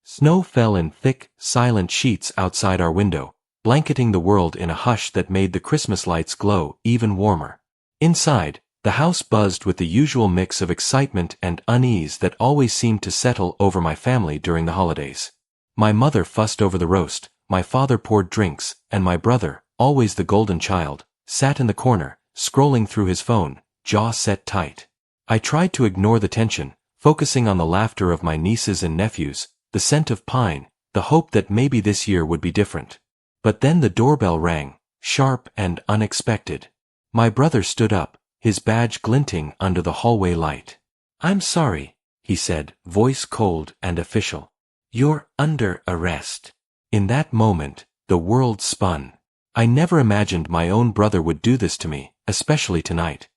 Snow fell in thick, silent sheets outside our window, blanketing the world in a hush that made the Christmas lights glow even warmer. Inside, the house buzzed with the usual mix of excitement and unease that always seemed to settle over my family during the holidays. My mother fussed over the roast, my father poured drinks, and my brother, always the golden child, sat in the corner, scrolling through his phone, jaw set tight. I tried to ignore the tension, focusing on the laughter of my nieces and nephews, the scent of pine, the hope that maybe this year would be different. But then the doorbell rang, sharp and unexpected. My brother stood up, his badge glinting under the hallway light. "I'm sorry," he said, voice cold and official. "You're under arrest." In that moment, the world spun. I never imagined my own brother would do this to me, especially tonight.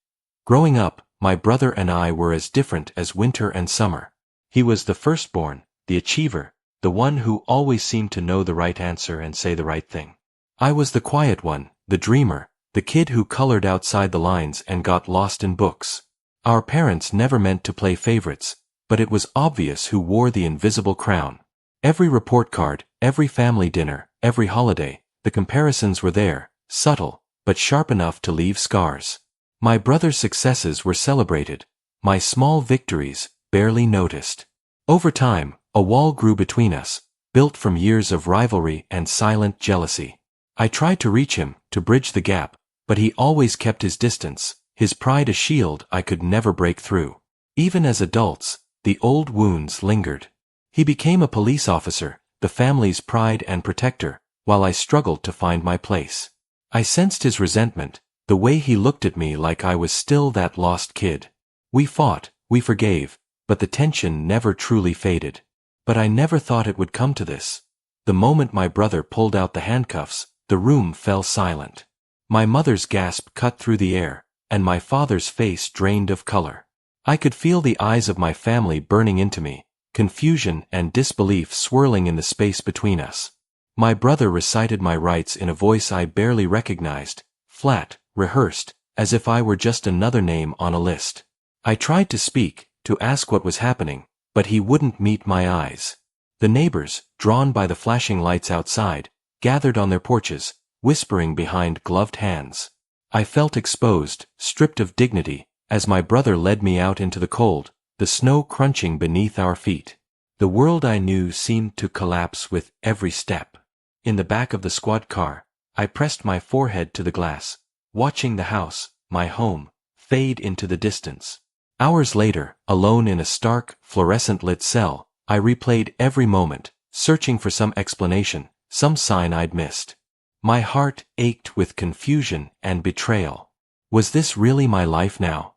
Growing up, my brother and I were as different as winter and summer. He was the firstborn, the achiever, the one who always seemed to know the right answer and say the right thing. I was the quiet one, the dreamer, the kid who colored outside the lines and got lost in books. Our parents never meant to play favorites, but it was obvious who wore the invisible crown. Every report card, every family dinner, every holiday, the comparisons were there, subtle, but sharp enough to leave scars. My brother's successes were celebrated, my small victories barely noticed. Over time, a wall grew between us, built from years of rivalry and silent jealousy. I tried to reach him, to bridge the gap, but he always kept his distance, his pride a shield I could never break through. Even as adults, the old wounds lingered. He became a police officer, the family's pride and protector, while I struggled to find my place. I sensed his resentment, the way he looked at me like I was still that lost kid. We fought, we forgave, but the tension never truly faded. But I never thought it would come to this. The moment my brother pulled out the handcuffs, the room fell silent. My mother's gasp cut through the air, and my father's face drained of color. I could feel the eyes of my family burning into me, confusion and disbelief swirling in the space between us. My brother recited my rights in a voice I barely recognized, flat, rehearsed, as if I were just another name on a list. I tried to speak, to ask what was happening, but he wouldn't meet my eyes. The neighbors, drawn by the flashing lights outside, gathered on their porches, whispering behind gloved hands. I felt exposed, stripped of dignity, as my brother led me out into the cold, the snow crunching beneath our feet. The world I knew seemed to collapse with every step. In the back of the squad car, I pressed my forehead to the glass, watching the house, my home, fade into the distance. Hours later, alone in a stark, fluorescent-lit cell, I replayed every moment, searching for some explanation, some sign I'd missed. My heart ached with confusion and betrayal. Was this really my life now?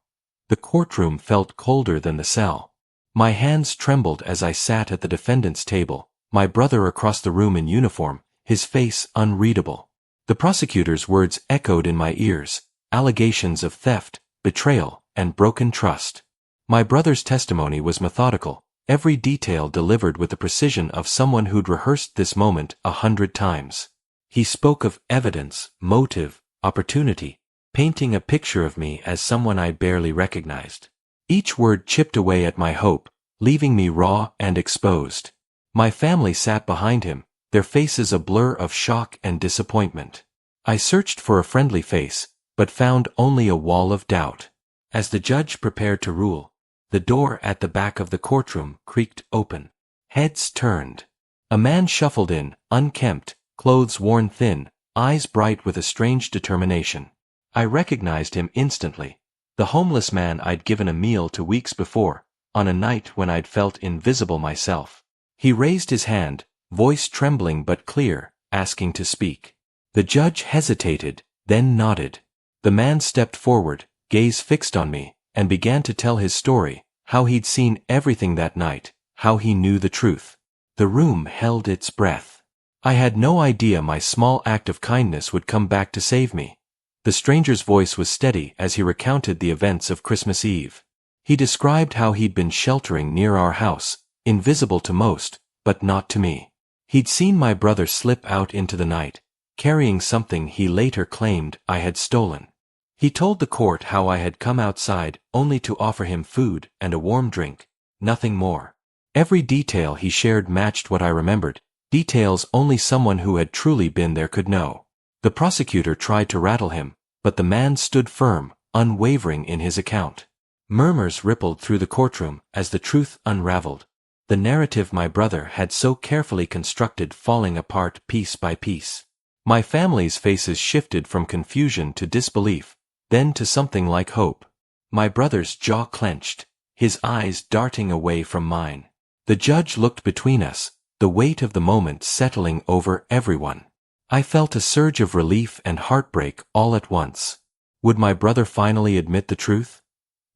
The courtroom felt colder than the cell. My hands trembled as I sat at the defendant's table, my brother across the room in uniform, his face unreadable. The prosecutor's words echoed in my ears, allegations of theft, betrayal, and broken trust. My brother's testimony was methodical, every detail delivered with the precision of someone who'd rehearsed this moment 100 times. He spoke of evidence, motive, opportunity, painting a picture of me as someone I barely recognized. Each word chipped away at my hope, leaving me raw and exposed. My family sat behind him, their faces a blur of shock and disappointment. I searched for a friendly face, but found only a wall of doubt. As the judge prepared to rule, the door at the back of the courtroom creaked open. Heads turned. A man shuffled in, unkempt, clothes worn thin, eyes bright with a strange determination. I recognized him instantly. The homeless man I'd given a meal to weeks before, on a night when I'd felt invisible myself. He raised his hand, voice trembling but clear, asking to speak. The judge hesitated, then nodded. The man stepped forward, gaze fixed on me, and began to tell his story, how he'd seen everything that night, how he knew the truth. The room held its breath. I had no idea my small act of kindness would come back to save me. The stranger's voice was steady as he recounted the events of Christmas Eve. He described how he'd been sheltering near our house, invisible to most, but not to me. He'd seen my brother slip out into the night, carrying something he later claimed I had stolen. He told the court how I had come outside only to offer him food and a warm drink, nothing more. Every detail he shared matched what I remembered, details only someone who had truly been there could know. The prosecutor tried to rattle him, but the man stood firm, unwavering in his account. Murmurs rippled through the courtroom as the truth unraveled. The narrative my brother had so carefully constructed falling apart piece by piece. My family's faces shifted from confusion to disbelief, then to something like hope. My brother's jaw clenched, his eyes darting away from mine. The judge looked between us, the weight of the moment settling over everyone. I felt a surge of relief and heartbreak all at once. Would my brother finally admit the truth?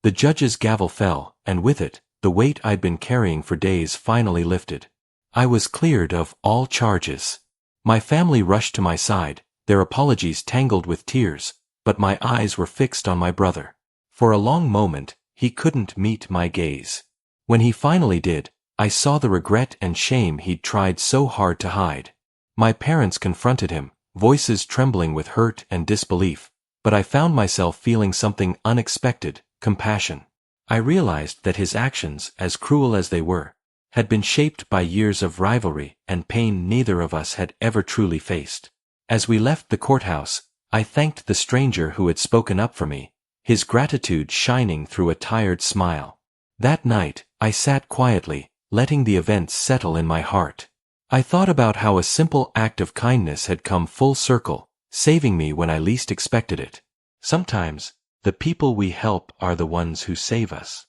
The judge's gavel fell, and with it, the weight I'd been carrying for days finally lifted. I was cleared of all charges. My family rushed to my side, their apologies tangled with tears, but my eyes were fixed on my brother. For a long moment, he couldn't meet my gaze. When he finally did, I saw the regret and shame he'd tried so hard to hide. My parents confronted him, voices trembling with hurt and disbelief, but I found myself feeling something unexpected, compassion. I realized that his actions, as cruel as they were, had been shaped by years of rivalry and pain neither of us had ever truly faced. As we left the courthouse, I thanked the stranger who had spoken up for me, his gratitude shining through a tired smile. That night, I sat quietly, letting the events settle in my heart. I thought about how a simple act of kindness had come full circle, saving me when I least expected it. Sometimes, the people we help are the ones who save us.